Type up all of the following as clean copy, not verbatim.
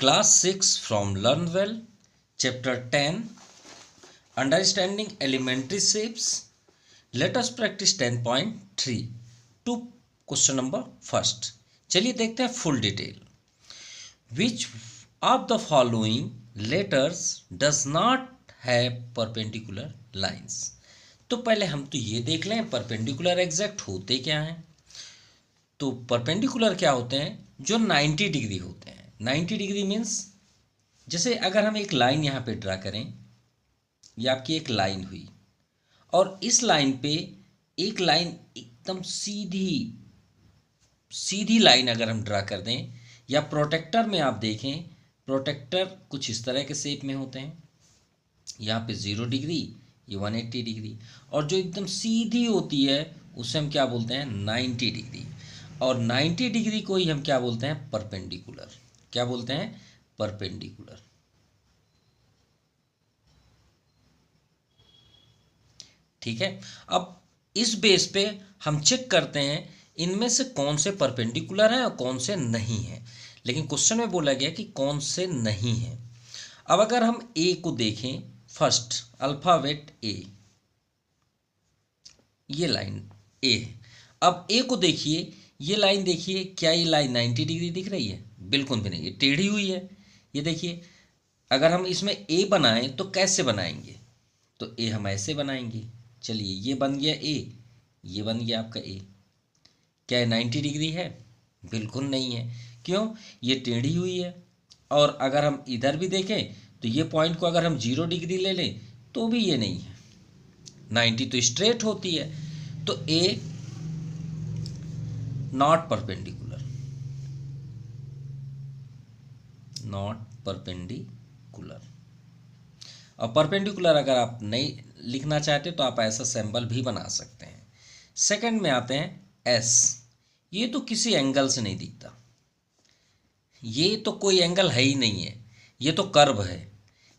Class 6 from Learn Well, Chapter 10, Understanding Elementary Shapes. Let us practice 10.3 to question number first. चलिए देखते हैं full detail. Which of the following letters does not have perpendicular lines? तो पहले हम तो ये देख लें परपेंडिकुलर एग्जैक्ट होते क्या हैं. तो परपेंडिकुलर क्या होते हैं, जो 90 डिग्री होते हैं. 90 डिग्री मीन्स जैसे अगर हम एक लाइन यहाँ पे ड्रा करें, ये आपकी एक लाइन हुई और इस लाइन पे एक लाइन एकदम सीधी लाइन अगर हम ड्रा कर दें, या प्रोटेक्टर में आप देखें, प्रोटेक्टर कुछ इस तरह के शेप में होते हैं. यहाँ पे 0 डिग्री, ये 180 डिग्री, और जो एकदम सीधी होती है उसे हम क्या बोलते हैं, 90 डिग्री. और 90 डिग्री को ही हम क्या बोलते हैं, परपेंडिकुलर. क्या बोलते हैं, परपेंडिकुलर. ठीक है. अब इस बेस पे हम चेक करते हैं इनमें से कौन से परपेंडिकुलर हैं और कौन से नहीं हैं. लेकिन क्वेश्चन में बोला गया कि कौन से नहीं हैं. अब अगर हम ए को देखें, फर्स्ट अल्फाबेट ए, ये लाइन ए है. अब ए को देखिए, ये लाइन देखिए, क्या ये लाइन 90 डिग्री दिख रही है? बिल्कुल भी नहीं, ये टेढ़ी हुई है. ये देखिए, अगर हम इसमें ए बनाएं तो कैसे बनाएंगे, तो ए हम ऐसे बनाएंगे. चलिए, ये बन गया ए, ये बन गया आपका ए. क्या 90 डिग्री है? बिल्कुल नहीं है. क्यों? ये टेढ़ी हुई है. और अगर हम इधर भी देखें तो ये पॉइंट को अगर हम 0 डिग्री ले लें तो भी ये नहीं है. 90 तो स्ट्रेट होती है. तो ए नॉट परपेंडिकुलर, नॉट परपेंडिकुलर. और परपेंडिकुलर अगर आप नहीं लिखना चाहते तो आप ऐसा सिंबल भी बना सकते हैं. सेकंड में आते हैं एस. ये तो किसी एंगल से नहीं दिखता, ये तो कोई एंगल है ही नहीं है, ये तो कर्व है,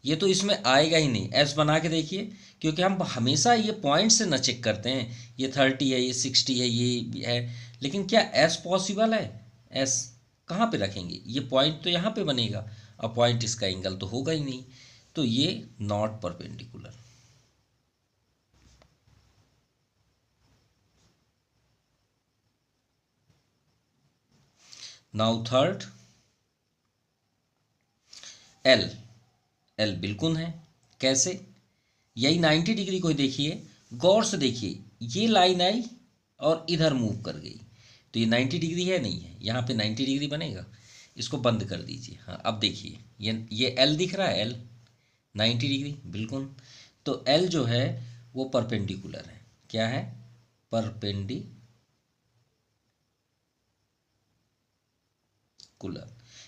ये तो इसमें आएगा ही नहीं. एस बना के देखिए, क्योंकि हम हमेशा ये पॉइंट से न चेक करते हैं, ये 30 है, ये 60 है, ये है. लेकिन क्या एस पॉसिबल है? एस कहाँ पे रखेंगे, ये पॉइंट तो यहाँ पे बनेगा, और पॉइंट इसका एंगल तो होगा ही नहीं. तो ये not perpendicular. Now third L. L बिल्कुल है. कैसे? यही 90 डिग्री को देखिए, गौर से देखिए, ये लाइन आई और इधर मूव कर गई, तो ये 90 डिग्री है, नहीं है. यहाँ पे 90 डिग्री बनेगा. इसको बंद कर दीजिए. हाँ, अब देखिए, ये एल दिख रहा है, एल 90 डिग्री बिल्कुल. तो एल जो है वो परपेंडिकुलर है. क्या है? परपेंडिकुलर.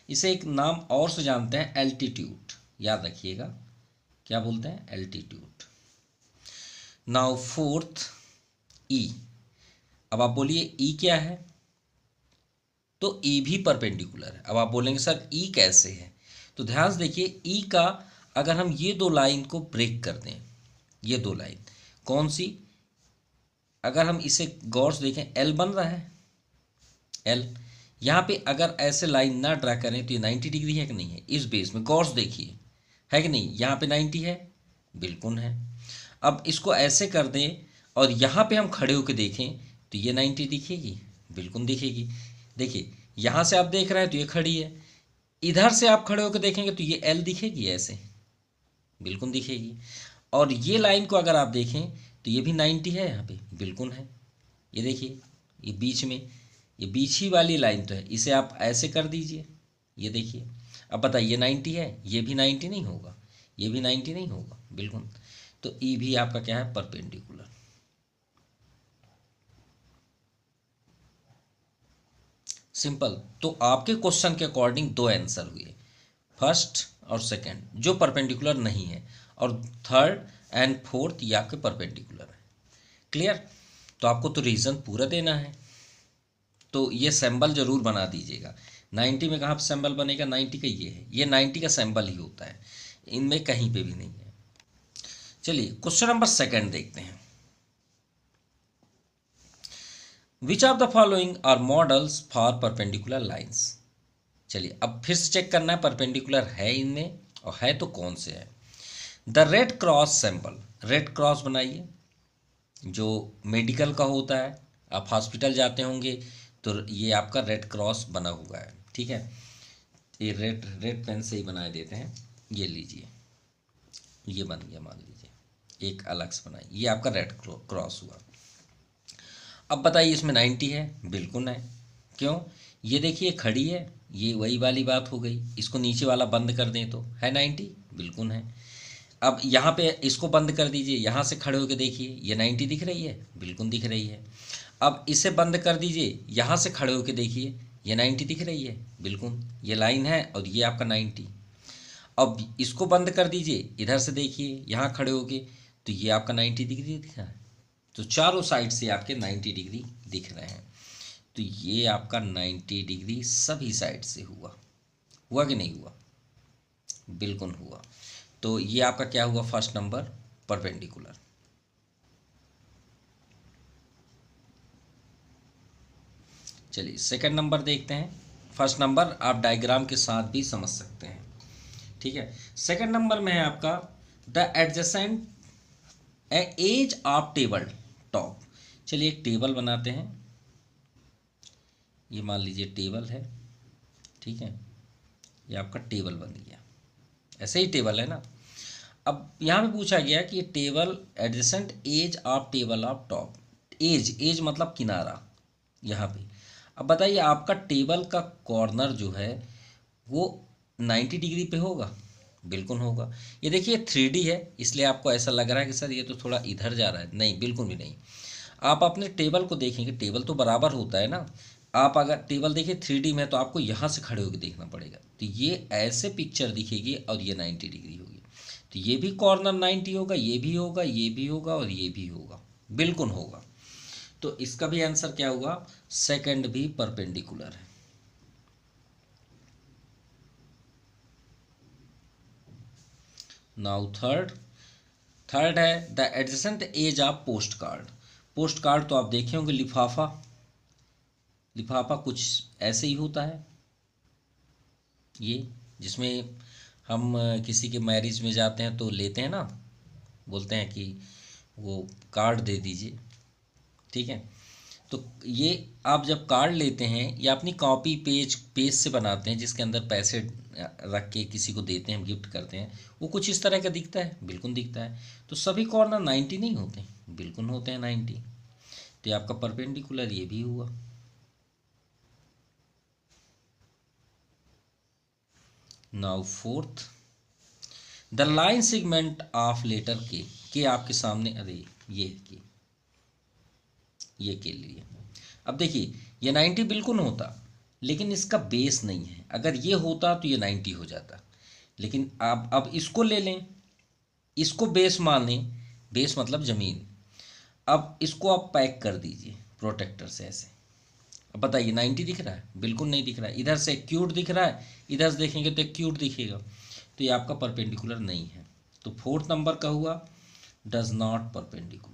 इसे एक नाम और से जानते हैं, एल्टीट्यूड. याद रखिएगा, क्या बोलते हैं, एल्टीट्यूड. नाउ फोर्थ ई. अब आप बोलिए ई क्या है, तो ई भी परपेंडिकुलर है. अब आप बोलेंगे सर ई कैसे है, तो ध्यान से देखिए, ई का अगर हम ये दो लाइन को ब्रेक कर दें, ये दो लाइन कौन सी, अगर हम इसे गौर से देखें, एल बन रहा है, एल. यहाँ पे अगर ऐसे लाइन ना ड्रा करें तो ये 90 डिग्री है कि नहीं है, इस बेस में गौर से देखिए, है कि नहीं. यहाँ पे 90 है, बिल्कुल है. अब इसको ऐसे कर दें और यहाँ पे हम खड़े होकर देखें तो ये 90 दिखेगी, बिल्कुल दिखेगी. देखिए, यहाँ से आप देख रहे हैं तो ये खड़ी है, इधर से आप खड़े होकर देखेंगे तो ये एल दिखेगी, ऐसे बिल्कुल दिखेगी. और ये लाइन को अगर आप देखें तो ये भी 90 है, यहाँ पे बिल्कुल है. ये देखिए, ये बीच में, ये बीच ही वाली लाइन तो है, इसे आप ऐसे कर दीजिए, ये देखिए. अब बताइए 90 है, ये भी 90 नहीं होगा, ये भी 90 नहीं होगा, बिल्कुल. तो ई भी आपका क्या है, परपेंडिकुलर. सिंपल. तो आपके क्वेश्चन के अकॉर्डिंग दो आंसर हुए, फर्स्ट और सेकंड जो परपेंडिकुलर नहीं है, और थर्ड एंड फोर्थ ये आपके परपेंडिकुलर है. क्लियर? तो आपको तो रीज़न पूरा देना है, तो ये सिंबल जरूर बना दीजिएगा. 90 में कहाँ पर सिंबल बनेगा, 90 का ये है, ये 90 का सिंबल ही होता है, इनमें कहीं पे भी नहीं है. चलिए क्वेश्चन नंबर सेकंड देखते हैं. Which of the following are models for perpendicular lines. चलिए अब फिर से चेक करना है परपेंडिकुलर है इनमें, और है तो कौन से है। The red cross symbol, red cross बनाइए, जो मेडिकल का होता है, आप हॉस्पिटल जाते होंगे तो ये आपका रेड क्रॉस बना हुआ है, ठीक है। ये रेड रेड पेन से ही बनाए देते हैं, ये लीजिए, ये बन गया, मान लीजिए एक अलग से बनाइए, ये आपका रेड क्रॉस हुआ। अब बताइए इसमें 90 है, बिल्कुल है। क्यों? ये देखिए खड़ी है, ये वही वाली बात हो गई, इसको नीचे वाला बंद कर दें तो है 90, बिल्कुल है। अब यहाँ पे इसको बंद कर दीजिए, यहाँ से खड़े होकर देखिए, ये 90 दिख रही है, बिल्कुल दिख रही है। अब इसे बंद कर दीजिए, यहाँ से खड़े होकर देखिए, ये 90 दिख रही है, बिल्कुल, ये लाइन है और ये आपका 90। अब इसको बंद कर दीजिए, इधर से देखिए, यहाँ खड़े होके, तो ये आपका 90 डिग्री दिख रहा है। तो चारों साइड से आपके 90 डिग्री दिख रहे हैं। तो ये आपका 90 डिग्री सभी साइड से हुआ, हुआ कि नहीं हुआ? बिल्कुल हुआ। तो ये आपका क्या हुआ? First number perpendicular. चलिए सेकंड नंबर देखते हैं। फर्स्ट नंबर आप डायग्राम के साथ भी समझ सकते हैं, ठीक है। सेकंड नंबर में है आपका the adjacent edge of table top. चलिए एक टेबल बनाते हैं, ये मान लीजिए टेबल है, ठीक है, ये आपका टेबल बन गया, ऐसे ही टेबल है ना। अब यहाँ पे पूछा गया कि ये table adjacent edge of table of top, edge, edge मतलब किनारा यहाँ पे। अब बताइए आपका टेबल का कॉर्नर जो है वो 90 डिग्री पे होगा, बिल्कुल होगा। ये देखिए 3D है, इसलिए आपको ऐसा लग रहा है कि सर ये तो थोड़ा इधर जा रहा है, नहीं, बिल्कुल भी नहीं। आप अपने टेबल को देखेंगे, टेबल तो बराबर होता है ना। आप अगर टेबल देखिए 3D में, तो आपको यहाँ से खड़े होकर देखना पड़ेगा, तो ये ऐसे पिक्चर दिखेगी और ये 90 डिग्री होगी। तो ये भी कॉर्नर 90 होगा, ये भी होगा, ये भी होगा और ये भी होगा, बिल्कुल होगा। तो इसका भी आंसर क्या हुआ? सेकंड भी परपेंडिकुलर है। नाउ थर्ड, थर्ड है the adjacent edge of post card. Post card तो आप देखे होंगे, लिफाफा, लिफाफा कुछ ऐसे ही होता है, ये जिसमें हम किसी के मैरिज में जाते हैं तो लेते हैं ना, बोलते हैं कि वो कार्ड दे दीजिए, ठीक है। तो ये आप जब कार्ड लेते हैं या अपनी कॉपी पेज से बनाते हैं, जिसके अंदर पैसे रख के किसी को देते हैं, गिफ्ट करते हैं, वो कुछ इस तरह का दिखता है, बिल्कुल दिखता है। तो सभी कॉर्नर 90 नहीं होते, बिल्कुल होते हैं 90। तो ये आपका परपेंडिकुलर ये भी हुआ। Now fourth, the line segment of letter के आपके सामने, अरे ये के लिए। अब देखिए ये 90 बिल्कुल होता, लेकिन इसका बेस नहीं है। अगर ये होता तो ये 90 हो जाता, लेकिन आप अब इसको ले लें, इसको बेस मान लें, बेस मतलब ज़मीन। अब इसको आप पैक कर दीजिए प्रोटेक्टर से ऐसे। अब बताइए 90 दिख रहा है? बिल्कुल नहीं दिख रहा है। इधर से एक्यूट दिख रहा है, इधर से देखेंगे तो एक्यूट दिखेगा, तो ये आपका परपेंडिकुलर नहीं है। तो फोर्थ नंबर का हुआ डज नॉट परपेंडिकुलर।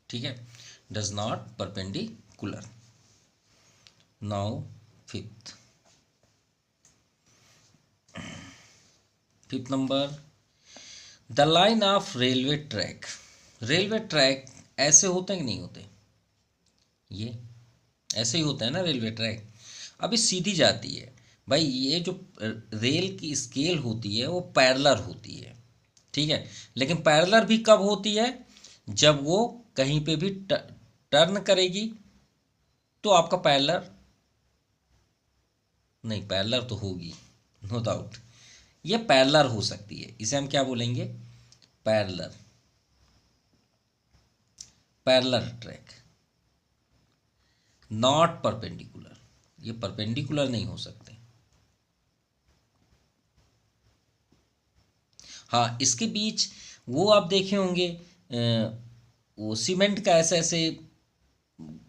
ठीक है, does not perpendicular. Now fifth, fifth number the line of railway track. Railway track ऐसे होते हैं कि नहीं होते? ये ऐसे ही होता है ना रेलवे ट्रैक। अभी सीधी जाती है भाई, ये जो रेल की स्केल होती है वो पैरेलल होती है, ठीक है। लेकिन पैरेलल भी कब होती है? जब वो कहीं पे भी टर्न करेगी तो आपका पैरेलल, नहीं पैरेलल तो होगी, नो डाउट, ये पैरेलल हो सकती है। इसे हम क्या बोलेंगे? Parallel, parallel track, not perpendicular. ये परपेंडिकुलर नहीं हो सकते। हाँ, इसके बीच वो आप देखे होंगे, वो सीमेंट का ऐसे ऐसे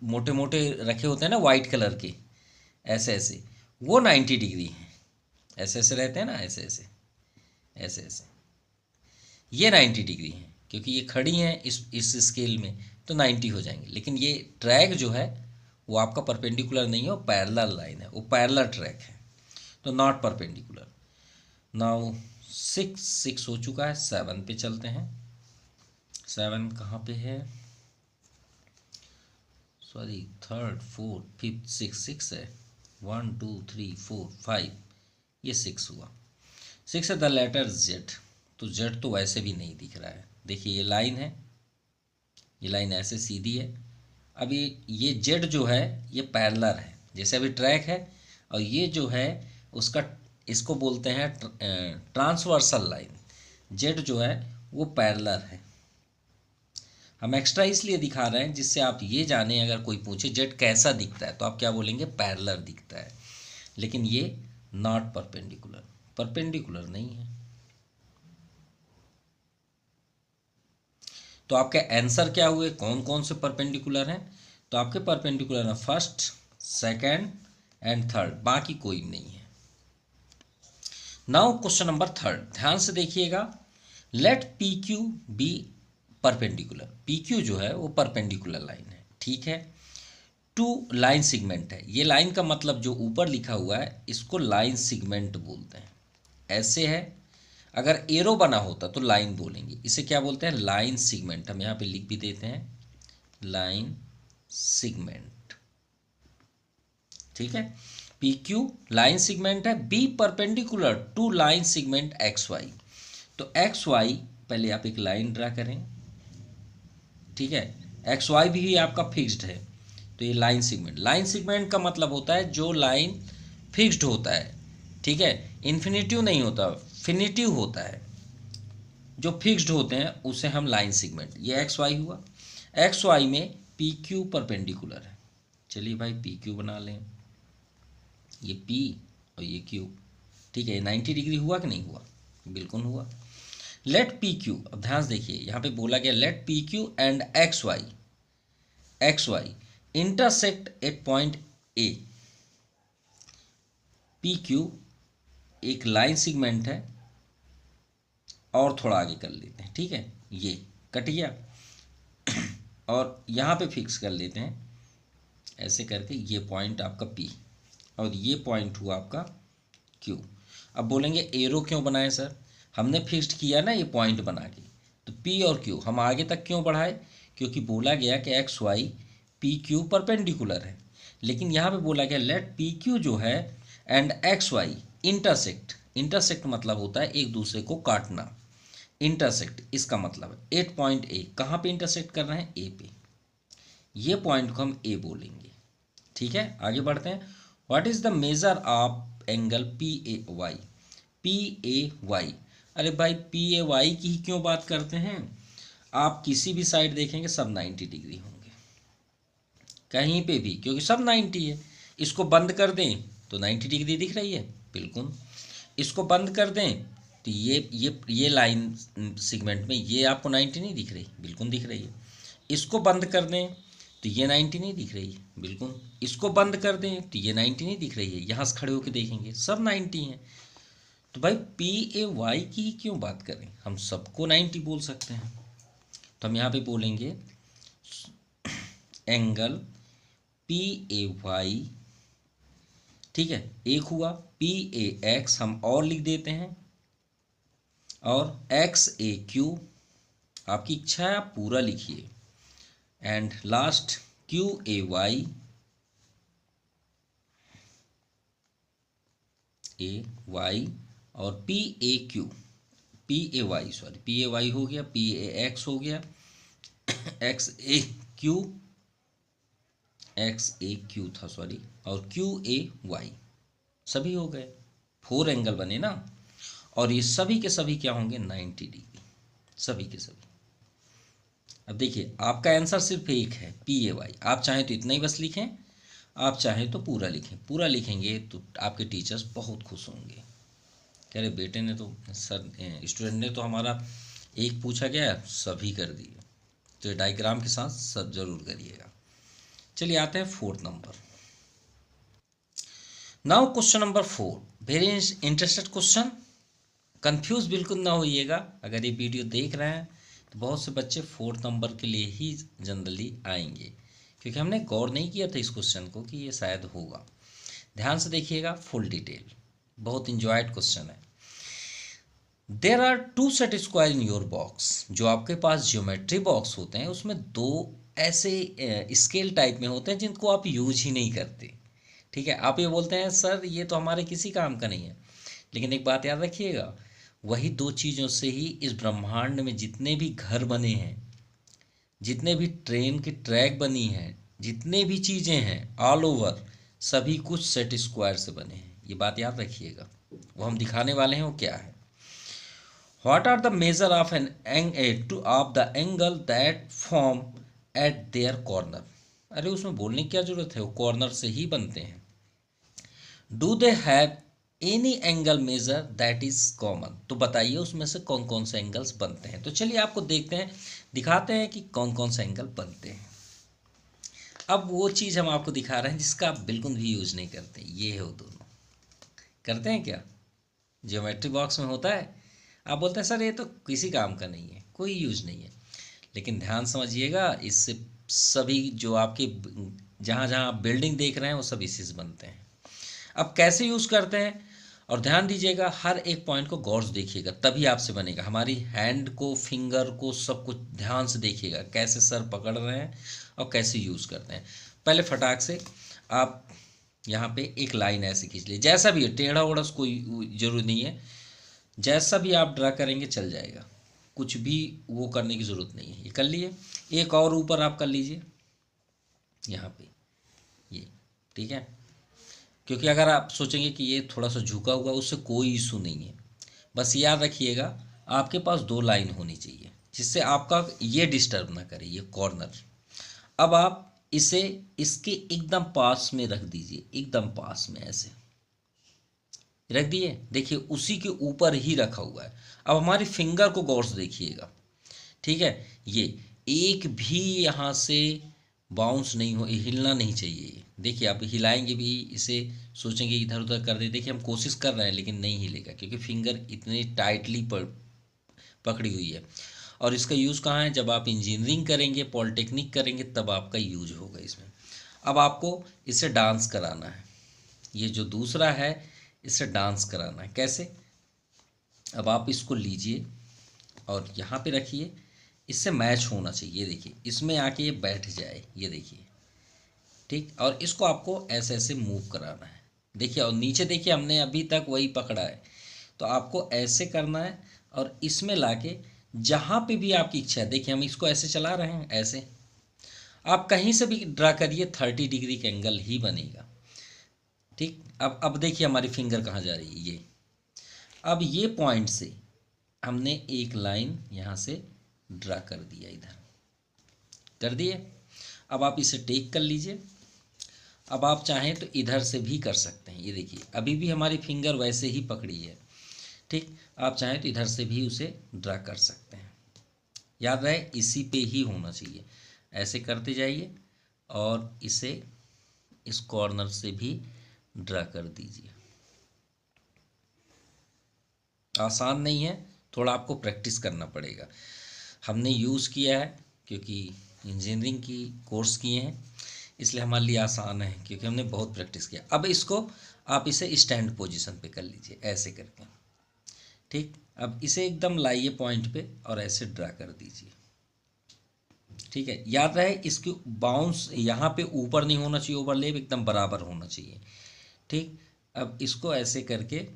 मोटे मोटे रखे होते हैं ना, वाइट कलर के, ऐसे ऐसे, वो 90 डिग्री हैं, ऐसे ऐसे रहते हैं ना, ऐसे ऐसे, ऐसे ऐसे, ये 90 डिग्री हैं। क्योंकि ये खड़ी हैं इस स्केल में, तो 90 हो जाएंगे। लेकिन ये ट्रैक जो है वो आपका परपेंडिकुलर नहीं है, वो पैरेलल लाइन है, वो पैरेलल ट्रैक है, तो नॉट परपेंडिकुलर। नाउ 6 हो चुका है, 7 पे चलते हैं। 7 कहाँ पे है, sorry, third fourth fifth six है। 1 2 3 4 5, ये 6 हुआ। 6 है द लेटर जेड, तो जेड तो वैसे भी नहीं दिख रहा है। देखिए ये लाइन है, ये लाइन ऐसे सीधी है। अभी ये जेड जो है ये पैरेलल है, जैसे अभी ट्रैक है, और ये जो है उसका, इसको बोलते हैं ट्रांसवर्सल लाइन। जेड जो है वो पैरेलल है। हम एक्स्ट्रा इसलिए दिखा रहे हैं जिससे आप ये जानें, अगर कोई पूछे जेड कैसा दिखता है तो आप क्या बोलेंगे, पैरेलल दिखता है। लेकिन ये नॉट परपेंडिकुलर, परपेंडिकुलर नहीं है। तो आपके आंसर क्या हुए, कौन कौन से परपेंडिकुलर हैं, तो आपके परपेंडिकुलर हैं फर्स्ट, सेकंड एंड थर्ड, बाकी कोई नहीं है। नाउ क्वेश्चन नंबर थर्ड, ध्यान से देखिएगा। Let P Q be perpendicular, P Q जो है वो परपेंडिकुलर लाइन है, ठीक है। टू लाइन सिगमेंट है, ये लाइन का मतलब जो ऊपर लिखा हुआ है इसको लाइन सिगमेंट बोलते हैं। ऐसे है, अगर एरो बना होता तो लाइन बोलेंगे, इसे क्या बोलते हैं, लाइन सिगमेंट। हम यहाँ पे लिख भी देते हैं, लाइन सिगमेंट, ठीक है। पी क्यू लाइन सिगमेंट है, be perpendicular to line segment X Y. तो एक्स वाई पहले आप एक लाइन ड्रा करें, ठीक है। एक्स वाई भी आपका फिक्स्ड है, तो ये लाइन सिगमेंट, लाइन सिगमेंट का मतलब होता है जो लाइन फिक्स्ड होता है, ठीक है। इन्फिनिटिव नहीं होता, फिनिटिव होता है। जो फिक्स्ड होते हैं उसे हम लाइन सिगमेंट, ये एक्स वाई हुआ। एक्स वाई में पी क्यू परपेंडिकुलर है, चलिए भाई पी क्यू बना लें, ये पी और ये क्यू, ठीक है। 90 डिग्री हुआ कि नहीं हुआ, बिल्कुल हुआ। लेट पी क्यू, अब ध्यान से देखिए यहाँ पे बोला गया let P Q and X Y intersect at point A. P Q एक लाइन सिगमेंट है, और थोड़ा आगे कर लेते हैं, ठीक है, ये कट गया और यहाँ पे फिक्स कर लेते हैं ऐसे करके, ये पॉइंट आपका P और ये पॉइंट हुआ आपका Q। अब बोलेंगे एरो क्यों बनाए सर, हमने फिक्स्ड किया ना ये पॉइंट बना के, तो P और Q हम आगे तक क्यों बढ़ाए, क्योंकि बोला गया कि X Y P Q perpendicular है। लेकिन यहाँ पे बोला गया लेट पी क्यू जो है and X Y intersect, intersect मतलब होता है एक दूसरे को काटना, इंटरसेक्ट इसका मतलब है 8 पॉइंट ए। कहाँ पे इंटरसेक्ट कर रहे हैं, ए पे, ये पॉइंट को हम ए बोलेंगे, ठीक है। आगे बढ़ते हैं। What is the measure of angle P A Y, P A Y. अरे भाई पी ए वाई की ही क्यों बात करते हैं, आप किसी भी साइड देखेंगे सब 90 डिग्री होंगे, कहीं पे भी, क्योंकि सब 90 है। इसको बंद कर दें तो 90 डिग्री दिख रही है, बिल्कुल। इसको बंद कर दें तो ये लाइन सेगमेंट में ये आपको 90 नहीं दिख रही, बिल्कुल दिख रही है। इसको बंद कर दें तो ये 90 नहीं दिख रही, बिल्कुल। इसको बंद कर दें तो ये 90 नहीं दिख रही है, यहाँ से खड़े होकर देखेंगे सब 90 हैं। तो भाई पी ए वाई की ही क्यों बात करें, हम सबको 90 बोल सकते हैं। तो हम यहाँ पे बोलेंगे एंगल पी ए वाई, ठीक है। एक हुआ पी ए एक्स, हम और लिख देते हैं, और एक्स ए क्यू, आपकी इच्छा है आप पूरा लिखिए, and last Q A Y, और P A Q, P A Y sorry, P A Y हो गया, पी ए एक्स हो गया, X A Q, X A Q था सॉरी, और क्यू ए वाई, सभी हो गए, 4 एंगल बने ना। और ये सभी के सभी क्या होंगे, 90 डिग्री, सभी के सभी। अब देखिए आपका आंसर सिर्फ एक है, पी ए वाई। आप चाहें तो इतना ही बस लिखें, आप चाहें तो पूरा लिखें, पूरा लिखेंगे तो आपके टीचर्स बहुत खुश होंगे, कह रहे बेटे ने तो, सर स्टूडेंट ने तो हमारा एक पूछा गया सभी कर दिए। तो डायग्राम के साथ सब जरूर करिएगा। चलिए आते हैं 4th number. Now question number 4, very interested question, confuse बिल्कुल ना होइएगा। अगर ये वीडियो देख रहे हैं तो बहुत से बच्चे 4th नंबर के लिए ही जनरली आएंगे, क्योंकि हमने गौर नहीं किया था इस क्वेश्चन को कि ये शायद होगा। ध्यान से देखिएगा, फुल डिटेल, बहुत इंजॉयड क्वेश्चन है। There are 2 set square in your box. जो आपके पास ज्योमेट्री बॉक्स होते हैं उसमें 2 ऐसे स्केल टाइप में होते हैं जिनको आप यूज ही नहीं करते। ठीक है, आप ये बोलते हैं सर ये तो हमारे किसी काम का नहीं है, लेकिन एक बात याद रखिएगा, वही 2 चीज़ों से ही इस ब्रह्मांड में जितने भी घर बने हैं, जितने भी ट्रेन की ट्रैक बनी हैं, जितने भी चीज़ें हैं ऑल ओवर, सभी कुछ सेट स्क्वायर से बने हैं। ये बात याद रखिएगा, वो हम दिखाने वाले हैं वो क्या है। What are the measure of of the angle that form at their corner? अरे उसमें बोलने की क्या जरूरत है, वो कॉर्नर से ही बनते हैं। Do they have any angle measure that is common? तो बताइए उसमें से कौन कौन से एंगल्स बनते हैं। तो चलिए आपको देखते हैं, दिखाते हैं कि कौन कौन से एंगल बनते हैं। अब वो चीज़ हम आपको दिखा रहे हैं जिसका आप बिल्कुल भी यूज नहीं करते, ये है वो दोनों। करते हैं क्या? ज्योमेट्री बॉक्स में होता है, आप बोलते हैं सर ये तो किसी काम का नहीं है, कोई यूज नहीं है, लेकिन ध्यान समझिएगा, इससे सभी जो आपके जहाँ जहाँ आप बिल्डिंग देख रहे हैं वो सब इसी से बनते हैं। अब कैसे यूज़ करते हैं, और ध्यान दीजिएगा हर एक पॉइंट को गौर से देखिएगा, तभी आपसे बनेगा। हमारी हैंड को, फिंगर को, सब कुछ ध्यान से देखिएगा, कैसे सर पकड़ रहे हैं और कैसे यूज़ करते हैं। पहले फटाक से आप यहाँ पे एक लाइन ऐसे खींच लीजिए, जैसा भी है, टेढ़ा ओढ़ा कोई जरूरी नहीं है, जैसा भी आप ड्रा करेंगे चल जाएगा, कुछ भी वो करने की ज़रूरत नहीं है। ये कर लिए, एक और ऊपर आप कर लीजिए यहाँ पे, ये ठीक है। क्योंकि अगर आप सोचेंगे कि ये थोड़ा सा झुका हुआ, उससे कोई इशू नहीं है, बस याद रखिएगा आपके पास 2 लाइन होनी चाहिए जिससे आपका ये डिस्टर्ब ना करे, ये कॉर्नर। अब आप इसे इसके एकदम पास में रख दीजिए, एकदम पास में ऐसे रख दिए, देखिए उसी के ऊपर ही रखा हुआ है। अब हमारी फिंगर को गौर से देखिएगा, ठीक है, ये एक भी यहाँ से बाउंस नहीं हो, हिलना नहीं चाहिए। देखिए आप हिलाएंगे भी इसे, सोचेंगे इधर उधर कर दे, देखिए हम कोशिश कर रहे हैं लेकिन नहीं हिलेगा, क्योंकि फिंगर इतनी टाइटली पकड़ी हुई है। और इसका यूज़ कहाँ है, जब आप इंजीनियरिंग करेंगे, पॉलिटेक्निक करेंगे, तब आपका यूज होगा इसमें। अब आपको इससे डांस कराना है, ये जो दूसरा है इससे डांस कराना है। कैसे? अब आप इसको लीजिए और यहाँ पे रखिए, इससे मैच होना चाहिए, देखिए इसमें आके ये बैठ जाए, ये देखिए, ठीक। और इसको आपको ऐसे ऐसे मूव कराना है, देखिए, और नीचे देखिए हमने अभी तक वही पकड़ा है, तो आपको ऐसे करना है और इसमें लाके जहाँ पे भी आपकी इच्छा है, देखिए हम इसको ऐसे चला रहे हैं, ऐसे आप कहीं से भी ड्रा करिए 30 डिग्री का एंगल ही बनेगा, ठीक। अब देखिए हमारी फिंगर कहाँ जा रही है, ये। अब ये पॉइंट से हमने एक लाइन यहाँ से ड्रा कर दिया, इधर कर दिए। अब आप इसे टेक कर लीजिए। अब आप चाहें तो इधर से भी कर सकते हैं, ये देखिए अभी भी हमारी फिंगर वैसे ही पकड़ी है, ठीक। आप चाहें तो इधर से भी उसे ड्रा कर सकते हैं, याद रहे इसी पे ही होना चाहिए। ऐसे करते जाइए और इसे इस कॉर्नर से भी ड्रा कर दीजिए। आसान नहीं है, थोड़ा आपको प्रैक्टिस करना पड़ेगा। हमने यूज़ किया है क्योंकि इंजीनियरिंग की कोर्स किए हैं, इसलिए हमारे लिए आसान है क्योंकि हमने बहुत प्रैक्टिस किया। अब इसको आप इसे स्टैंड पोजीशन पे कर लीजिए, ऐसे करके, ठीक। अब इसे एकदम लाइए पॉइंट पे और ऐसे ड्रा कर दीजिए, ठीक है। याद रहे इसकी बाउंस यहाँ पे ऊपर नहीं होना चाहिए, ओवरलैप एकदम बराबर होना चाहिए, ठीक। अब इसको ऐसे करके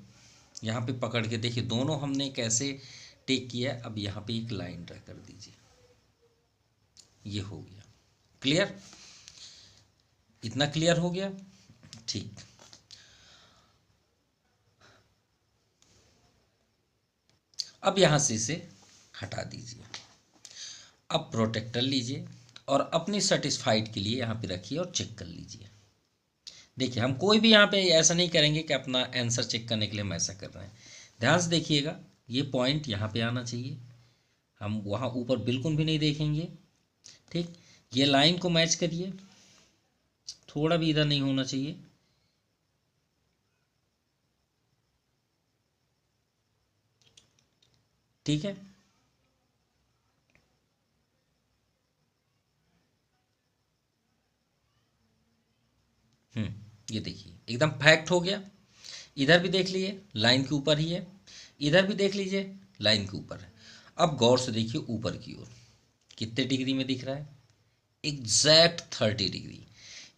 यहाँ पे पकड़ के देखिए दोनों हमने कैसे टेक किया। अब यहाँ पे एक लाइन ड्रा कर दीजिए, ये हो गया क्लियर, इतना क्लियर हो गया, ठीक। अब यहाँ से इसे हटा दीजिए। अब प्रोटेक्टर लीजिए और अपनी सेटिस्फाइड के लिए यहाँ पे रखिए और चेक कर लीजिए। देखिए हम कोई भी यहाँ पे ऐसा नहीं करेंगे कि अपना आंसर चेक करने के लिए हम ऐसा कर रहे हैं। ध्यान से देखिएगा, ये पॉइंट यहाँ पे आना चाहिए, हम वहाँ ऊपर बिल्कुल भी नहीं देखेंगे, ठीक। ये लाइन को मैच करिए, थोड़ा भी इधर नहीं होना चाहिए, ठीक है। ये देखिए एकदम फैक्ट हो गया। इधर भी देख लीजिए लाइन के ऊपर ही है, इधर भी देख लीजिए लाइन के ऊपर है। अब गौर से देखिए ऊपर की ओर कितने डिग्री में दिख रहा है, एग्जैक्ट 30 डिग्री।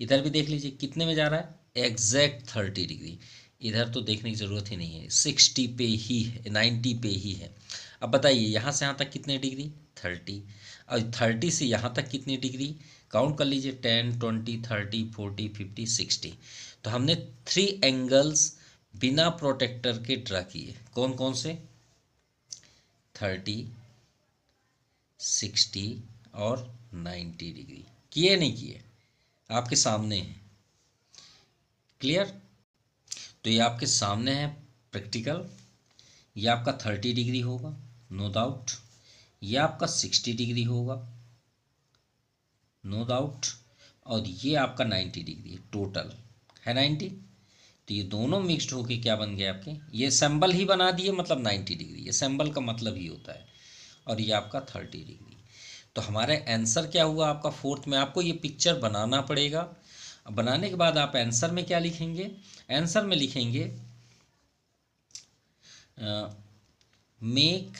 इधर भी देख लीजिए कितने में जा रहा है, एग्जैक्ट 30 डिग्री। इधर तो देखने की ज़रूरत ही नहीं है, 60 पे ही है, 90 पे ही है। अब बताइए यहाँ से यहाँ तक कितने डिग्री, 30। और 30 से यहाँ तक कितनी डिग्री, काउंट कर लीजिए, 10, 20, 30, 40, 50, 60। तो हमने 3 एंगल्स बिना प्रोटेक्टर के ड्रा किए। कौन कौन से, 30, 60 और 90 डिग्री। किए नहीं किए, आपके सामने है। क्लियर। तो ये आपके सामने है प्रैक्टिकल। ये आपका 30 डिग्री होगा नो डाउट, ये आपका 60 डिग्री होगा नो डाउट, और ये आपका 90 डिग्री टोटल है 90। तो ये दोनों मिक्स्ड होके क्या बन गया आपके, ये सिंबल ही बना दिए, मतलब 90 डिग्री, ये सिंबल का मतलब ही होता है। और ये आपका 30 डिग्री। तो हमारा आंसर क्या हुआ आपका फोर्थ में। आपको ये पिक्चर बनाना पड़ेगा। बनाने के बाद आप आंसर में क्या लिखेंगे, आंसर में लिखेंगे make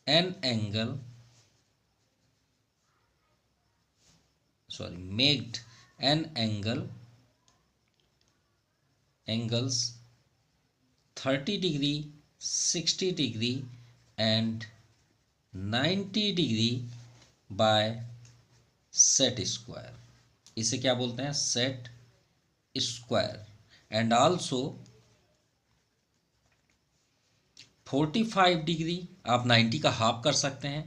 an angle, made an angles 30 degree, 60 degree and 90 degree by set square. इसे क्या बोलते हैं, set square. And also 45 degree, आप 90 का हाफ कर सकते हैं,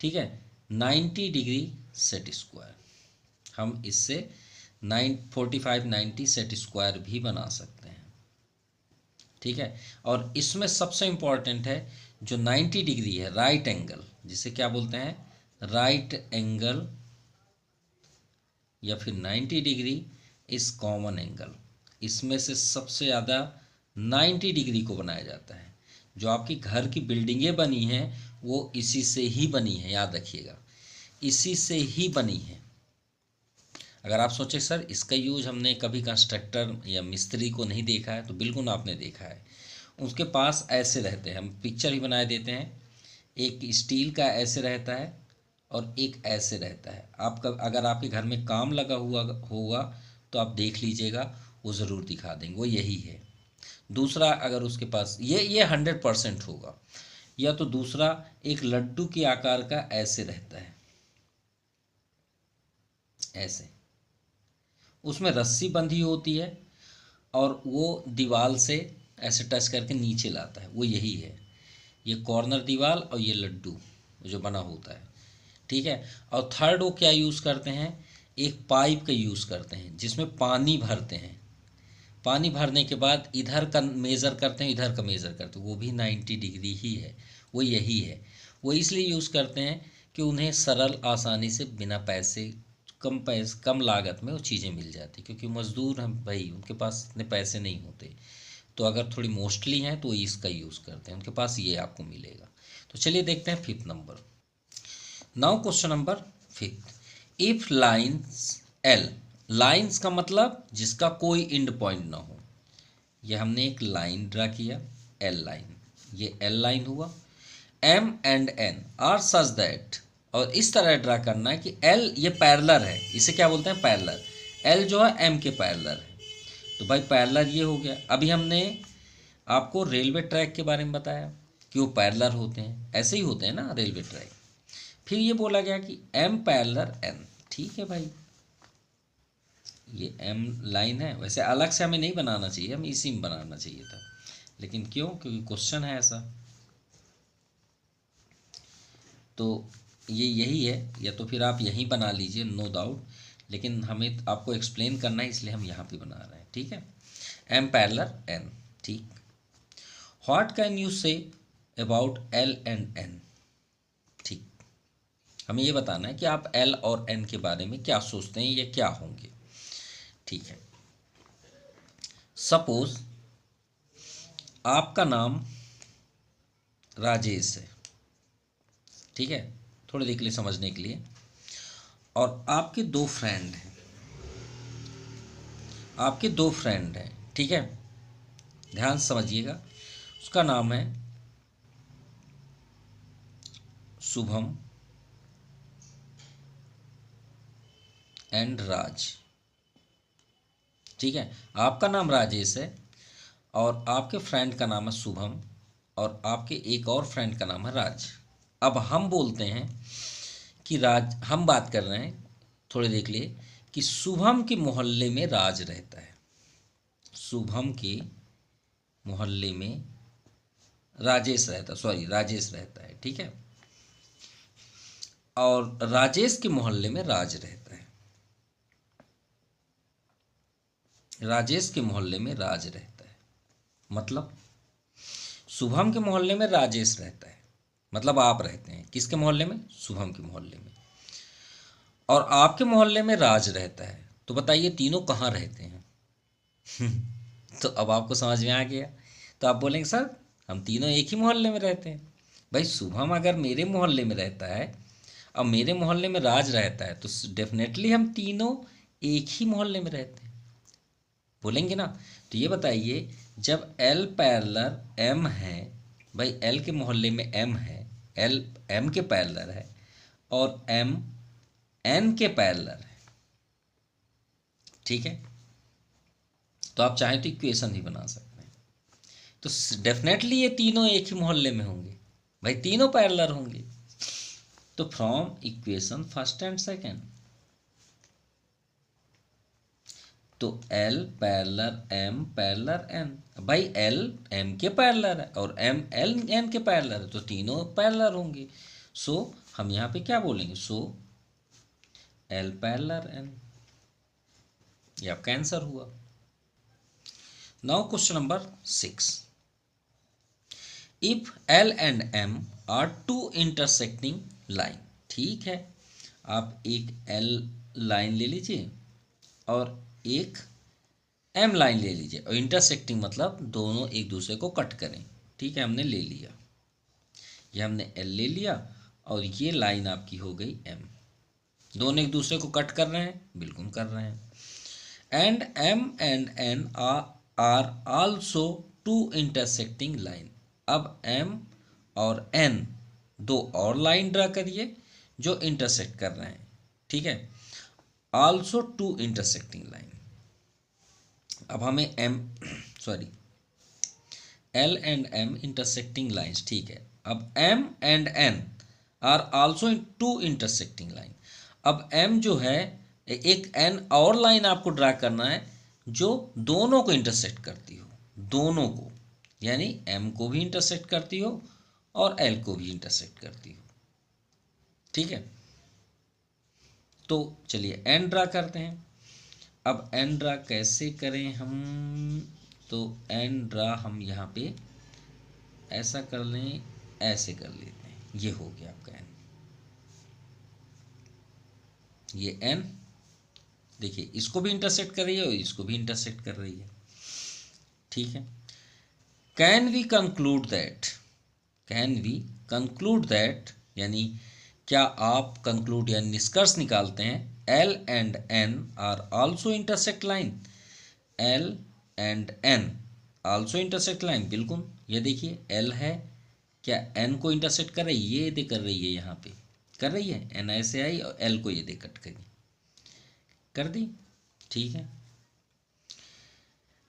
ठीक है, 90 डिग्री सेट स्क्वायर। हम इससे 45, 90 सेट स्क्वायर भी बना सकते हैं, ठीक है। और इसमें सबसे इम्पॉर्टेंट है जो 90 डिग्री है, राइट एंगल, जिसे क्या बोलते हैं, राइट एंगल, या फिर 90 डिग्री इस कॉमन एंगल। इसमें से सबसे ज़्यादा 90 डिग्री को बनाया जाता है। जो आपकी घर की बिल्डिंगें बनी हैं वो इसी से ही बनी है, याद रखिएगा, इसी से ही बनी है। अगर आप सोचें सर इसका यूज हमने कभी कंस्ट्रक्टर या मिस्त्री को नहीं देखा है, तो बिल्कुल आपने देखा है। उसके पास ऐसे रहते हैं, हम पिक्चर ही बनाए देते हैं, एक स्टील का ऐसे रहता है और एक ऐसे रहता है। आपका अगर आपके घर में काम लगा हुआ होगा तो आप देख लीजिएगा, वो ज़रूर दिखा देंगे, वो यही है। दूसरा अगर उसके पास ये 100% होगा। या तो दूसरा एक लड्डू के आकार का ऐसे रहता है, ऐसे, उसमें रस्सी बंधी होती है और वो दीवार से ऐसे टच करके नीचे लाता है, वो यही है। ये कॉर्नर दीवार और ये लड्डू जो बना होता है, ठीक है। और थर्ड वो क्या यूज़ करते हैं, एक पाइप का यूज़ करते हैं जिसमें पानी भरते हैं। पानी भरने के बाद इधर का मेज़र करते हैं, इधर का मेज़र करते हैं, वो भी 90 डिग्री ही है, वो यही है। वो इसलिए यूज़ करते हैं कि उन्हें सरल आसानी से बिना पैसे कम लागत में वो चीज़ें मिल जाती, क्योंकि मज़दूर हैं भाई, उनके पास इतने पैसे नहीं होते। तो अगर थोड़ी मोस्टली हैं तो इसका यूज़ करते हैं, उनके पास ये आपको मिलेगा। तो चलिए देखते हैं 5th number. Now question number 5th, if lines L, lines का मतलब जिसका कोई एंड पॉइंट ना हो। ये हमने एक लाइन ड्रा किया, एल लाइन, ये एल लाइन हुआ। M and N are such that, और इस तरह ड्रा करना है कि एल ये पैरेलल है, इसे क्या बोलते हैं, पैरेलल। एल जो है एम के पैरेलल है, तो भाई पैरेलल ये हो गया। अभी हमने आपको रेलवे ट्रैक के बारे में बताया कि वो पैरेलल होते हैं, ऐसे ही होते हैं ना रेलवे ट्रैक। फिर ये बोला गया कि एम पैरेलल एन, ठीक है भाई, ये एम लाइन है। वैसे अलग से हमें नहीं बनाना चाहिए, हमें इसी में बनाना चाहिए था, लेकिन क्यों, क्योंकि क्वेश्चन है ऐसा। तो ये यही है, या तो फिर आप यहीं बना लीजिए नो डाउट, लेकिन हमें आपको एक्सप्लेन करना है इसलिए हम यहाँ पे बना रहे हैं, ठीक है। एम पैरेलल एन, ठीक। What can you say about L and N, ठीक। हमें ये बताना है कि आप एल और एन के बारे में क्या सोचते हैं, ये क्या होंगे, ठीक है। सपोज आपका नाम राजेश है, ठीक है, थोड़ी देर के लिए समझने के लिए, और आपके 2 फ्रेंड हैं, आपके दो फ्रेंड हैं, ठीक है, ध्यान से समझिएगा। उसका नाम है शुभम एंड राज, ठीक है। आपका नाम राजेश है और आपके फ्रेंड का नाम है शुभम और आपके एक और फ्रेंड का नाम है राज। अब हम बोलते हैं कि राज, हम बात कर रहे हैं, थोड़ी देख लिए, कि शुभम के मोहल्ले में राज रहता है। शुभम के मोहल्ले में राजेश रहता, सॉरी राजेश रहता है, ठीक है, और राजेश के मोहल्ले में राज रहता है। राजेश के मोहल्ले में राज रहता है, मतलब शुभम के मोहल्ले में राजेश रहता है, मतलब आप रहते हैं किसके मोहल्ले में? शुभम के मोहल्ले में। और आपके मोहल्ले में राज रहता है, तो बताइए तीनों कहाँ रहते हैं? तो अब आपको समझ में आ गया। तो आप बोलेंगे सर हम तीनों एक ही मोहल्ले में रहते हैं। भाई शुभम अगर मेरे मोहल्ले में रहता है और मेरे मोहल्ले में राज रहता है तो डेफिनेटली हम तीनों एक ही मोहल्ले में रहते हैं, बोलेंगे ना। तो ये बताइए, जब L पैरेलल M है, भाई L के मोहल्ले में M है, L M के पैरेलल है और M N के पैरेलल है, ठीक है, तो आप चाहें तो इक्वेशन भी बना सकते हैं। तो डेफिनेटली ये तीनों एक ही मोहल्ले में होंगे, भाई तीनों पैरेलल होंगे। तो from equation first and second, तो L parallel M parallel N, भाई L M के पैरेलल है और M L N के पैरेलल है, तो तीनों पैरेलल होंगे। सो हम यहाँ पे क्या बोलेंगे? सो L पैरेलल N, ये आपका आंसर हुआ। Now question number 6, if L and M are two intersecting line, ठीक है, आप एक L लाइन ले लीजिए और एक M लाइन ले लीजिए और इंटरसेक्टिंग मतलब दोनों एक दूसरे को कट करें, ठीक है, हमने ले लिया, ये हमने L ले लिया और ये लाइन आपकी हो गई M। दोनों एक दूसरे को कट कर रहे हैं, बिल्कुल कर रहे हैं। And M and N are also two intersecting line, अब M और N दो और लाइन ड्रा करिए जो इंटरसेक्ट कर रहे हैं, ठीक है, आल्सो टू इंटरसेक्टिंग लाइन। अब हमें L and M intersecting lines, ठीक है, अब M and N are also two intersecting line. अब M जो है, एक N और लाइन आपको ड्रा करना है जो दोनों को इंटरसेक्ट करती हो, दोनों को, यानी M को भी इंटरसेक्ट करती हो और L को भी इंटरसेक्ट करती हो, ठीक है। तो चलिए N ड्रा करते हैं। अब N ड्रा कैसे करें हम? तो N ड्रा हम यहाँ पे ऐसा कर लें, ऐसे कर लेते हैं, ये हो गया आपका N। ये N देखिए इसको भी इंटरसेक्ट कर रही है और इसको भी इंटरसेक्ट कर रही है, ठीक है। Can we conclude that, can we conclude that, यानी क्या आप कंक्लूड या निष्कर्ष निकालते हैं L and N are also intersect line, L and N also intersect line, बिल्कुल। ये देखिए L है, क्या N को इंटरसेक्ट कर रही है? ये दे कर रही है, यहाँ पे कर रही है, N ऐसे आई और L को ये दे कट करी, कर दी, ठीक है।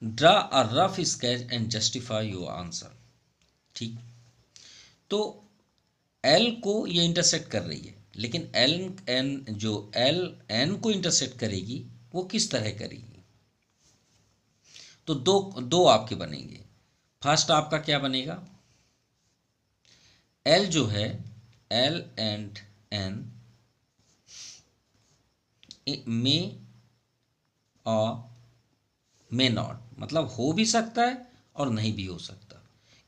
Draw a rough sketch and justify your answer, ठीक। तो L को ये इंटरसेक्ट कर रही है, लेकिन L N को इंटरसेक्ट करेगी, वो किस तरह करेगी? तो दो दो आपके बनेंगे। फर्स्ट आपका क्या बनेगा? L जो है, L एंड N मे और मे नॉट, मतलब हो भी सकता है और नहीं भी हो सकता।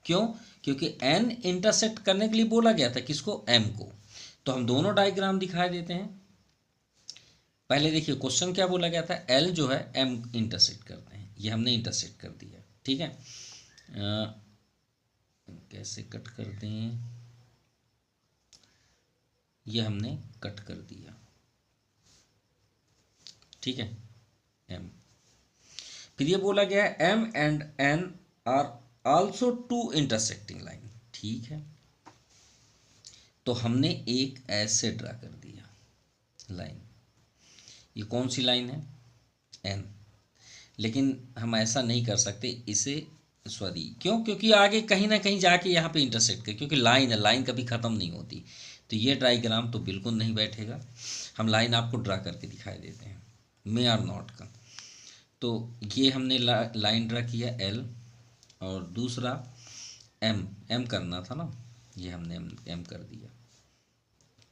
क्यों? क्योंकि N इंटरसेक्ट करने के लिए बोला गया था, किसको? M को। तो हम दोनों डायग्राम दिखा देते हैं। पहले देखिए क्वेश्चन क्या बोला गया था, L जो है M इंटरसेक्ट करते हैं, ये हमने इंटरसेक्ट कर दिया, ठीक है। कैसे कट कर दें, ये हमने कट कर दिया, ठीक है, M। फिर ये बोला गया है M and N are also two intersecting line. ठीक है, तो हमने एक ऐसे ड्रा कर दिया लाइन, ये कौन सी लाइन है? N। लेकिन हम ऐसा नहीं कर सकते इसे, सॉरी क्यों? क्योंकि आगे कहीं ना कहीं जाके यहाँ पे इंटरसेक्ट कर, क्योंकि लाइन है, लाइन कभी ख़त्म नहीं होती, तो ये डायग्राम तो बिल्कुल नहीं बैठेगा। हम लाइन आपको ड्रा करके दिखाई देते हैं, मे आर नॉट का। तो ये हमने लाइन ड्रा किया L, और दूसरा M करना था ना, ये हमने M कर दिया।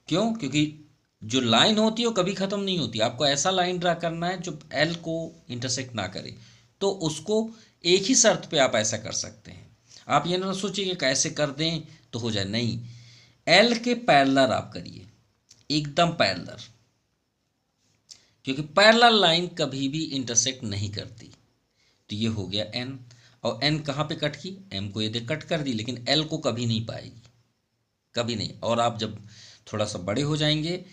क्यों? क्योंकि जो लाइन होती है वो कभी ख़त्म नहीं होती। आपको ऐसा लाइन ड्रा करना है जो L को इंटरसेक्ट ना करे, तो उसको एक ही शर्त पे आप ऐसा कर सकते हैं। आप ये ना सोचिए कि कैसे कर दें तो हो जाए, नहीं, L के पैरेलल आप करिए, एकदम पैरेलल, क्योंकि पैरेलल लाइन कभी भी इंटरसेक्ट नहीं करती। तो ये हो गया N, और N कहाँ पे कट की? M को ये देख कट कर दी, लेकिन L को कभी नहीं पाएगी, कभी नहीं। और आप जब थोड़ा सा बड़े हो जाएंगे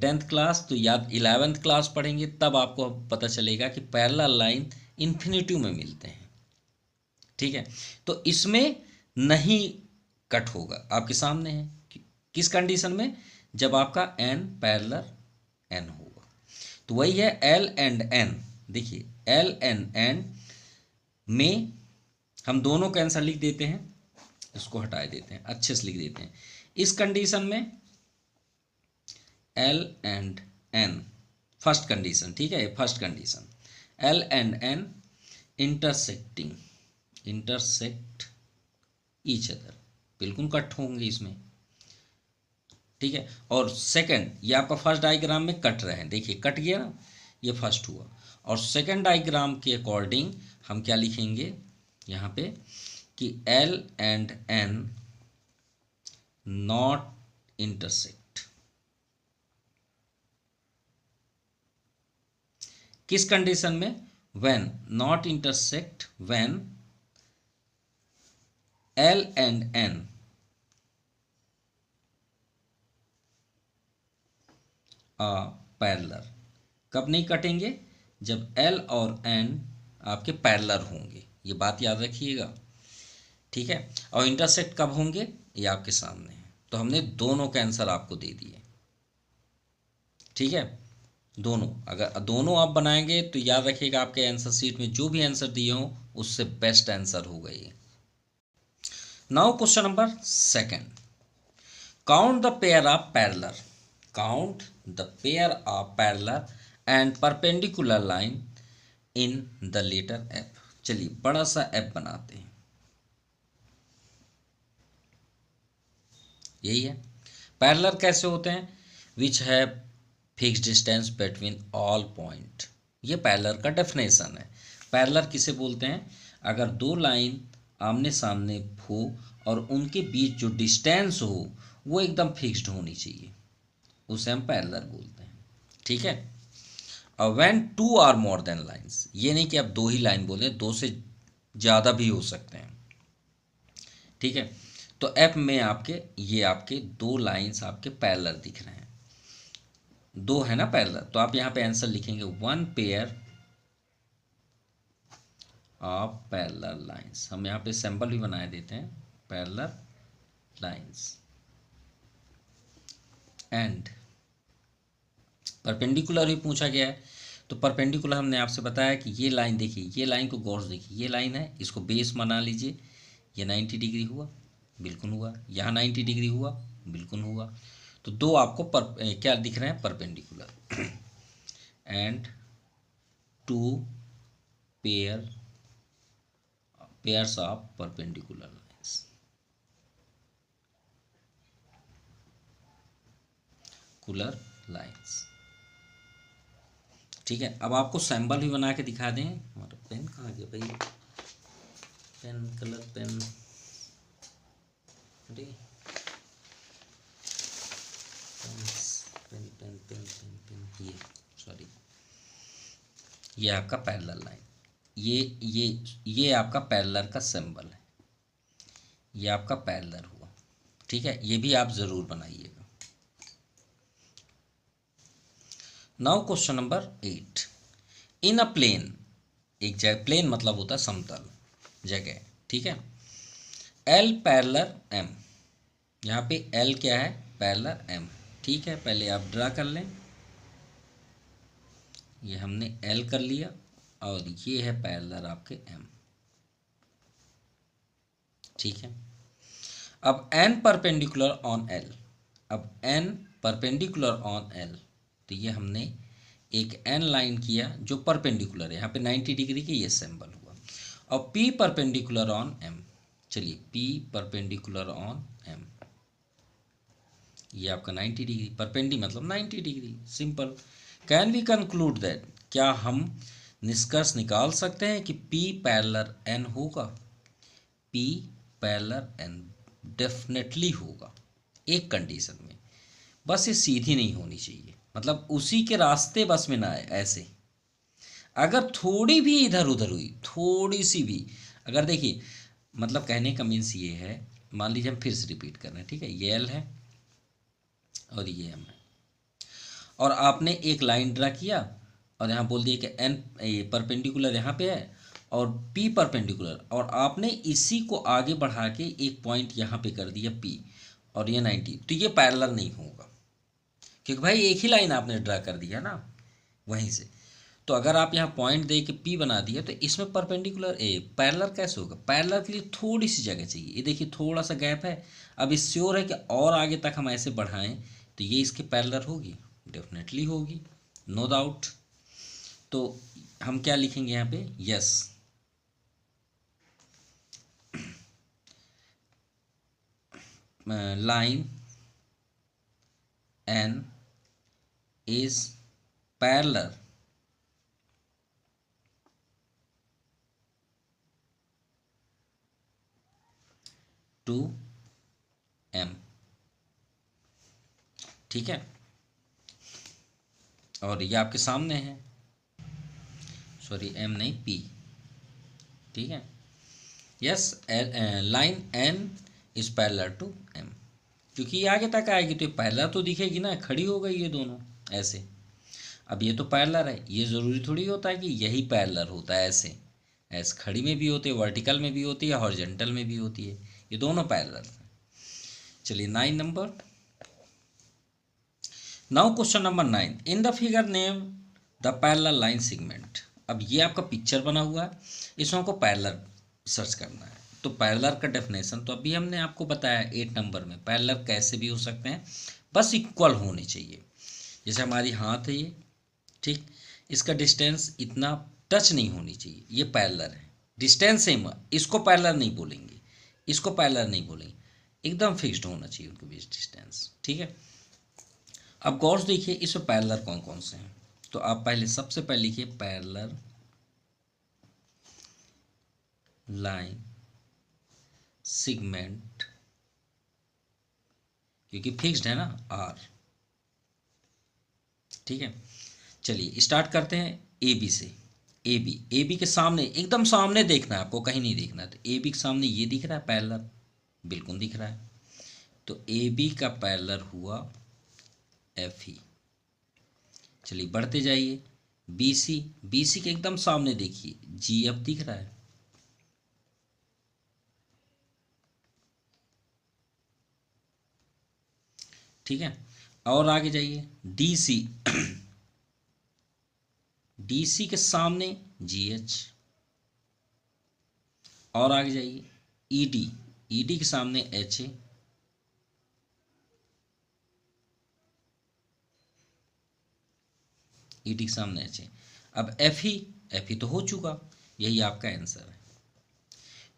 10th क्लास, तो या 11th क्लास पढ़ेंगे, तब आपको पता चलेगा कि पैरेलल लाइन इन्फिनिटिव में मिलते हैं। ठीक है, तो इसमें नहीं कट होगा, आपके सामने है। किस कंडीशन में? जब आपका N पैरेलल N होगा। तो वही है L एंड N। देखिए L एंड N में हम दोनों का आंसर लिख देते हैं, इसको हटा देते हैं, अच्छे से लिख देते हैं। इस कंडीशन में L and N, first condition, ठीक है, first condition, L and N intersect each other, बिल्कुल कट होंगे इसमें। ठीक है, और सेकंड, ये आपका फर्स्ट डायग्राम में कट रहे हैं, देखिए कट गया ना, ये फर्स्ट हुआ। और सेकंड डायग्राम के अकॉर्डिंग हम क्या लिखेंगे यहाँ पे कि L and N not intersect. किस कंडीशन में? When not intersect, when L and N parallel. कब नहीं कटेंगे? जब L और N आपके पैरेलल होंगे, ये बात याद रखिएगा। ठीक है, और इंटरसेक्ट कब होंगे ये आपके सामने है। तो हमने दोनों के आंसर आपको दे दिए। ठीक है, दोनों, अगर दोनों आप बनाएंगे तो याद रखिएगा आपके आंसर शीट में जो भी आंसर दिए हों उससे बेस्ट आंसर होगा ये। Now question number second, count the pair of parallel, count the pair of parallel and perpendicular line in the letter F। चलिए बड़ा सा F बनाते हैं, यही है। पैरेलल कैसे होते हैं? Which have fixed distance between all point, ये पैरेलल का डेफिनेशन है। पैरेलल किसे बोलते हैं? अगर दो लाइन आमने सामने हो और उनके बीच जो डिस्टेंस हो वो एकदम फिक्स्ड होनी चाहिए, उसे हम पैरेलल बोलते हैं। ठीक है, और when two or more than lines, ये नहीं कि आप दो ही लाइन बोले, दो से ज़्यादा भी हो सकते हैं। ठीक है, तो F में आपके ये आपके दो लाइंस आपके पैरेलल दिख रहे हैं, दो है ना पैरेलल, तो आप यहाँ पे आंसर लिखेंगे one pair of parallel lines. हम यहाँ पे सैंपल भी बनाए देते हैं, पैरेलल लाइंस एंड परपेंडिकुलर भी पूछा गया है। तो परपेंडिकुलर हमने आपसे बताया कि ये लाइन देखिए, ये लाइन को गौर से देखिए, ये लाइन है, इसको बेस बना लीजिए, ये 90 डिग्री हुआ, बिल्कुल हुआ, यहाँ 90 डिग्री हुआ, बिल्कुल हुआ। तो दो आपको क्या दिख रहे हैं? Perpendicular. And two pairs of perpendicular lines, cooler lines. ठीक है, अब आपको सैंपल भी बना के दिखा दें। हमारा पेन कहाँ गया भाई? Pen, colour pen, pen pen pen pen pen pen, ये सॉरी, ये आपका पैरेलल लाइन, ये आपका पैरेलल का सिंबल है, ये आपका पैरेलल हुआ। ठीक है, ये भी आप ज़रूर बनाइएगा। नाउ क्वेश्चन नंबर 8, इन अ प्लेन एक जगह प्लेन मतलब होता है समतल जगह, ठीक है। एल पैरेलल एम, यहाँ पे एल क्या है, पैरेलल एम, ठीक है। पहले आप ड्रा कर लें, ये हमने एल कर लिया और ये है पैरेलल आपके एम, ठीक है। अब एन परपेंडिकुलर ऑन एल, अब एन परपेंडिकुलर ऑन एल, तो ये हमने एक एन लाइन किया जो परपेंडिकुलर है, यहाँ पे 90 डिग्री के ये सिंबल हुआ। और पी परपेंडिकुलर ऑन एम, चलिए पी परपेंडिकुलर ऑन एम, ये आपका 90 डिग्री, परपेंडी मतलब 90 degree, simple. Can we conclude that, क्या हम निष्कर्ष निकाल सकते हैं कि P पैरेलल N होगा? P पैरेलल N डेफिनेटली होगा, एक कंडीशन में, बस ये सीधी नहीं होनी चाहिए, मतलब उसी के रास्ते बस में ना आए ऐसे। अगर थोड़ी भी इधर उधर हुई, थोड़ी सी भी, अगर देखिए मतलब कहने का मीन्स ये है, मान लीजिए हम फिर से रिपीट कर रहे हैं, ठीक है। ये एल है और ये एम है, और आपने एक लाइन ड्रा किया और यहाँ बोल दिया कि एन परपेंडिकुलर यहाँ पे है और पी परपेंडिकुलर, और आपने इसी को आगे बढ़ा के एक पॉइंट यहाँ पे कर दिया पी, और ये 90, तो ये पैरेलल नहीं होगा, क्योंकि भाई एक ही लाइन आपने ड्रा कर दिया ना वहीं से। तो अगर आप यहाँ पॉइंट दे के पी बना दिया तो इसमें परपेंडिकुलर पैरेलल कैसे होगा? पैरेलल के लिए थोड़ी सी जगह चाहिए, ये देखिए थोड़ा सा गैप है। अब इस श्योर है कि और आगे तक हम ऐसे बढ़ाएं तो ये इसके पैरेलल होगी, डेफिनेटली होगी, नो डाउट। तो हम क्या लिखेंगे यहाँ पे? Yes, line N is parallel to M, ठीक है। और ये आपके सामने है, सॉरी एम नहीं पी, ठीक है। Yes, line N is parallel to M, क्योंकि ये आगे तक आएगी तो ये पैरेलल तो दिखेगी ना, खड़ी हो गई ये दोनों ऐसे। अब ये तो पैरेलल है, ये ज़रूरी थोड़ी होता है कि यही पैरेलल होता है, ऐसे ऐसे खड़ी में भी होती है, वर्टिकल में भी होती है, हॉरिजॉन्टल में भी होती है, ये दोनों पैरेलल हैं। चलिए 9 number. Now question number 9, in the figure name the parallel line segment. अब ये आपका पिक्चर बना हुआ है, इसमें हमको पैरेलल सर्च करना है। तो पैरेलल का डेफिनेशन तो अभी हमने आपको बताया 8 नंबर में, पैरेलल कैसे भी हो सकते हैं, बस इक्वल होने चाहिए। जैसे हमारी हाथ है ये, ठीक, इसका डिस्टेंस इतना टच नहीं होनी चाहिए, ये पैरेलल है, डिस्टेंस सेम, इसको पैरेलल नहीं बोलेंगे, इसको पैरेलल नहीं बोलेंगे, एकदम फिक्स्ड होना चाहिए उनके बीच डिस्टेंस, ठीक है। अब गौर से देखिए इसमें पैरेलल कौन कौन से हैं, तो आप पहले सबसे पहले लिखिए पैरेलल लाइन सेगमेंट, क्योंकि फिक्स्ड है ना आर, ठीक है। चलिए स्टार्ट करते हैं ए बी से। ए बी के सामने, एकदम सामने देखना है आपको, कहीं नहीं देखना है। तो ए बी के सामने ये दिख रहा है पैरेलल, बिल्कुल दिख रहा है, तो ए बी का पैरेलल हुआ एफ ई। चलिए बढ़ते जाइए, बी सी के एकदम सामने देखिए जी एफ दिख रहा है, ठीक है। और आगे जाइए डी सी के सामने जी एच, और आगे जाइए ई डी के सामने एच ए, ई डी के सामने एच ए। अब एफ ई तो हो चुका, यही आपका आंसर है।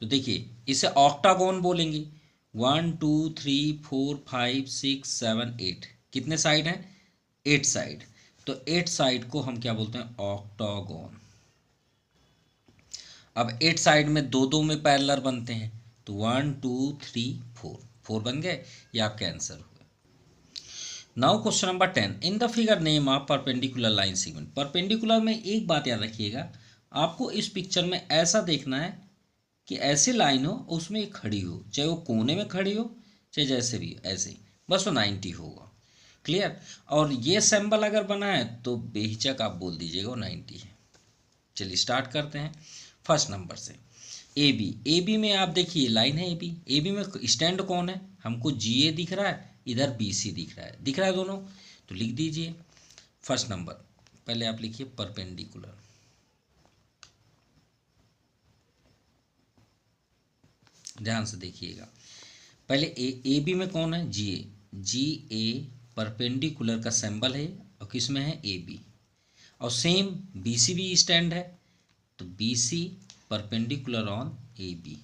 तो देखिए इसे ऑक्टागोन बोलेंगे, 1 2 3 4 5 6 7 8, कितने साइड हैं? 8 साइड, तो 8 साइड को हम क्या बोलते हैं? ऑक्टागोन। अब 8 साइड में दो दो में पैरेलल बनते हैं, तो 1 2 3 4 बन गए, ये आपके आंसर हुए। Now question number 10, in the figure name of perpendicular line segment. Perpendicular में एक बात याद रखिएगा, आपको इस पिक्चर में ऐसा देखना है कि ऐसे लाइन हो, उसमें एक खड़ी हो, चाहे वो कोने में खड़ी हो, चाहे जैसे भी ऐसे ही, बस वो 90 होगा, क्लियर। और ये सिंबल अगर बना है तो बेहिचक आप बोल दीजिएगा वो 90 है, चलिए स्टार्ट करते हैं फर्स्ट नंबर से। ए बी में आप देखिए लाइन है ए बी में स्टैंड कौन है, हमको जी ए दिख रहा है, इधर बी सी दिख रहा है दोनों, तो लिख दीजिए फर्स्ट नंबर। पहले आप लिखिए परपेंडिकुलर, ध्यान से देखिएगा। पहले ए बी में कौन है, जी ए परपेंडिकुलर का सिंबल है और किस में है, ए बी। और सेम बी सी भी स्टैंड है, तो B C perpendicular on A B.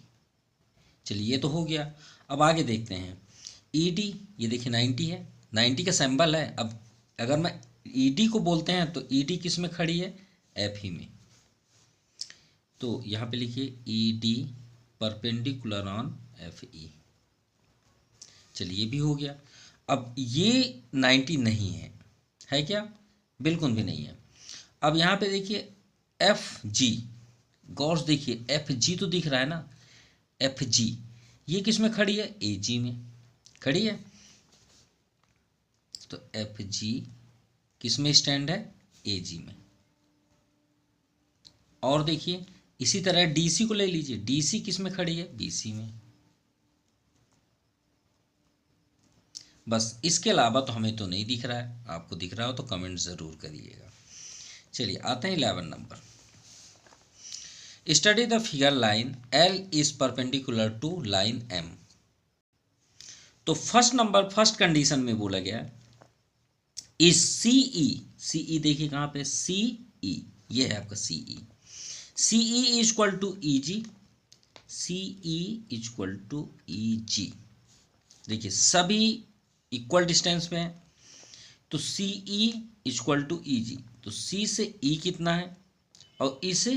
चलिए ये तो हो गया। अब आगे देखते हैं ई डी, ये देखिए 90 है, 90 का सिंबल है। अब अगर मैं ई डी को बोलते हैं तो ई डी किस में खड़ी है, एफ ही में, तो यहाँ पे लिखिए E D perpendicular on F E. चलिए ये भी हो गया। अब ये 90 नहीं है क्या, बिल्कुल भी नहीं है। अब यहाँ पे देखिए एफ जी, गौर से देखिए एफ जी तो दिख रहा है ना, एफ जी ये किस में खड़ी है, ए जी में खड़ी है, तो एफ जी किस में स्टैंड है, ए जी में। और देखिए इसी तरह डीसी को ले लीजिए, डीसी किस में खड़ी है, बीसी में। बस इसके अलावा तो हमें तो नहीं दिख रहा है, आपको दिख रहा हो तो कमेंट ज़रूर करिएगा। चलिए आते हैं 11 number. Study the figure line L is perpendicular to line M. तो फर्स्ट नंबर फर्स्ट कंडीशन में बोला गया इज सीई देखिए कहाँ पे, सीई ये है आपका C E, C E is equal to E G, C E is equal to E G. देखिए सभी इक्वल डिस्टेंस में है, तो C E equal to E जी, तो सी से ई कितना है और ई से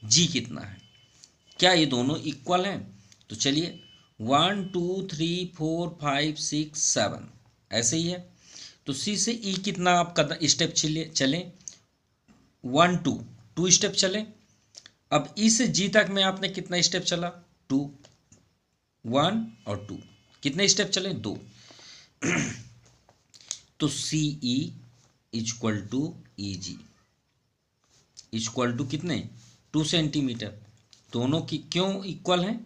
जी कितना है, क्या ये दोनों इक्वल हैं, तो चलिए 1 2 3 4 5 6 7 ऐसे ही है, तो सी से ई कितना आप कदम स्टेप चलें 1 2 2 स्टेप चलें। अब ई से जी तक में आपने कितना स्टेप चला, 2 1 और 2, कितने स्टेप चले, 2। तो C E equal to E G equal to कितने, 2 सेंटीमीटर। दोनों की क्यों इक्वल हैं,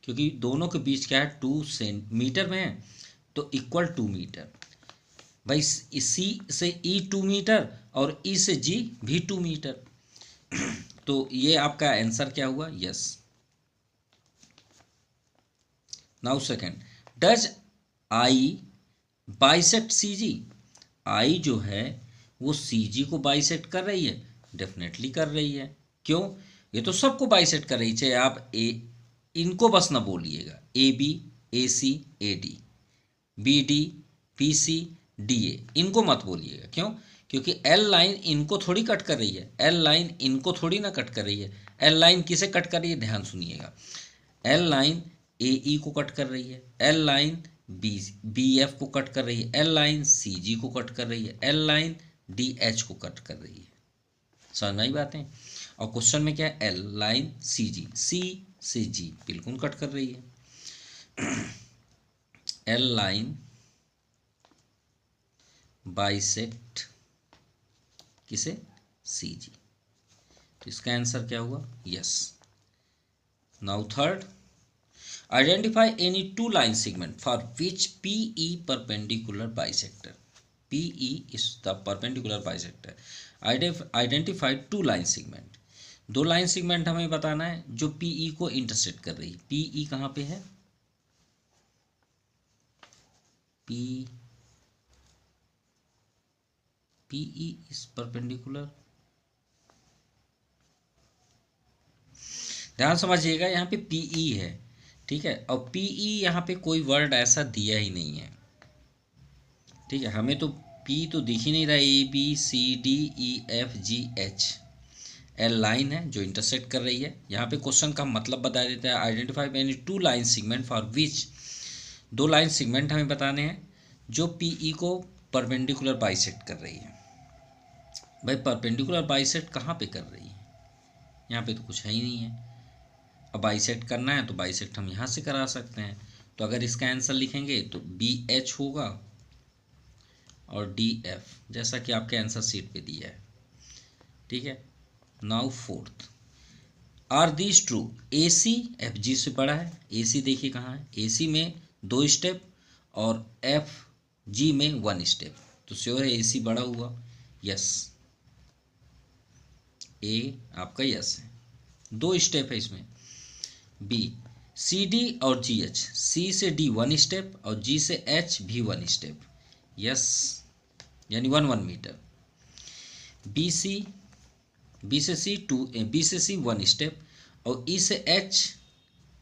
क्योंकि दोनों के बीच क्या है, 2 सेंटीमीटर में है, तो इक्वल 2 मीटर। भाई सी से ई 2 मीटर और ई से जी भी 2 मीटर। तो ये आपका आंसर क्या हुआ, yes. Now second, does I bisect C G, I जो है वो सी जी को बाइसेक्ट कर रही है, डेफिनेटली कर रही है। क्यों, ये तो सबको बाइसेक्ट कर रही है, चाहे आप ए इनको बस ना बोलिएगा, A B A C A D, B D P C D A, इनको मत बोलिएगा। क्यों, क्योंकि एल लाइन इनको थोड़ी कट कर रही है, एल लाइन इनको थोड़ी ना कट कर रही है। एल लाइन किसे कट कर रही है, ध्यान सुनिएगा, एल लाइन ए ई को कट कर रही है, एल लाइन बी एफ को कट कर रही है, एल लाइन सी जी को कट कर रही है, एल लाइन डी एच को कट कर रही है। समझ में आई बातें। और क्वेश्चन में क्या है, एल लाइन सी जी, सी से जी बिल्कुल कट कर रही है। एल लाइन बाइसेक्ट किसे, सी जी, तो इसका आंसर क्या हुआ, yes. Now third, identify any two line segment for which P E perpendicular bisector, P E is the perpendicular bisector. Identify two line segment, दो लाइन सेगमेंट हमें बताना है जो पी ई को इंटरसेक्ट कर रही है। पी ई कहाँ पे है, पी ई इज परपेंडिकुलर, ध्यान समझिएगा, यहाँ पे पी ई है, ठीक है, और पी ई यहाँ पे कोई वर्ड ऐसा दिया ही नहीं है, ठीक है, हमें तो पी तो दिख ही नहीं रहा, A B C D E F G H, L line है जो इंटरसेक्ट कर रही है। यहाँ पे क्वेश्चन का मतलब बता देता है, identify any two line segment for विच, दो लाइन सेगमेंट हमें बताने हैं जो पी ई को परपेंडिकुलर बाइसेक्ट कर रही है। भाई परपेंडिकुलर बाइसेक्ट कहाँ पे कर रही है, यहाँ पे तो कुछ है ही नहीं है। अब बाइसेक्ट करना है तो बाइसेक्ट हम यहाँ से करा सकते हैं, तो अगर इसका आंसर लिखेंगे तो बी एच होगा और डी एफ, जैसा कि आपके आंसर शीट पे दिया है, ठीक है। Now fourth, are these true, A C F G से बड़ा है, ए सी देखिए कहाँ है, ए सी में 2 स्टेप और एफ जी में 1 स्टेप, तो श्योर है ए सी बड़ा हुआ, यस, ए आपका यस है, 2 स्टेप है इसमें। बी, सी डी और जी एच, सी से डी 1 स्टेप और जी से एच भी 1 स्टेप, यस, यानी 1 मीटर। बी से सी 2, बी से सी 1 स्टेप और ई से एच,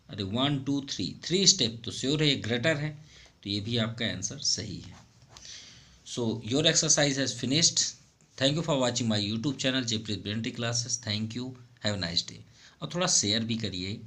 अरे 1 2 3 स्टेप, तो श्योर है ये ग्रेटर है, तो ये भी आपका आंसर सही है। So your exercise has finished. Thank you for watching my YouTube channel जेप्रीत ब्रेंटी classes. Thank you, have a nice day. और थोड़ा शेयर भी करिए।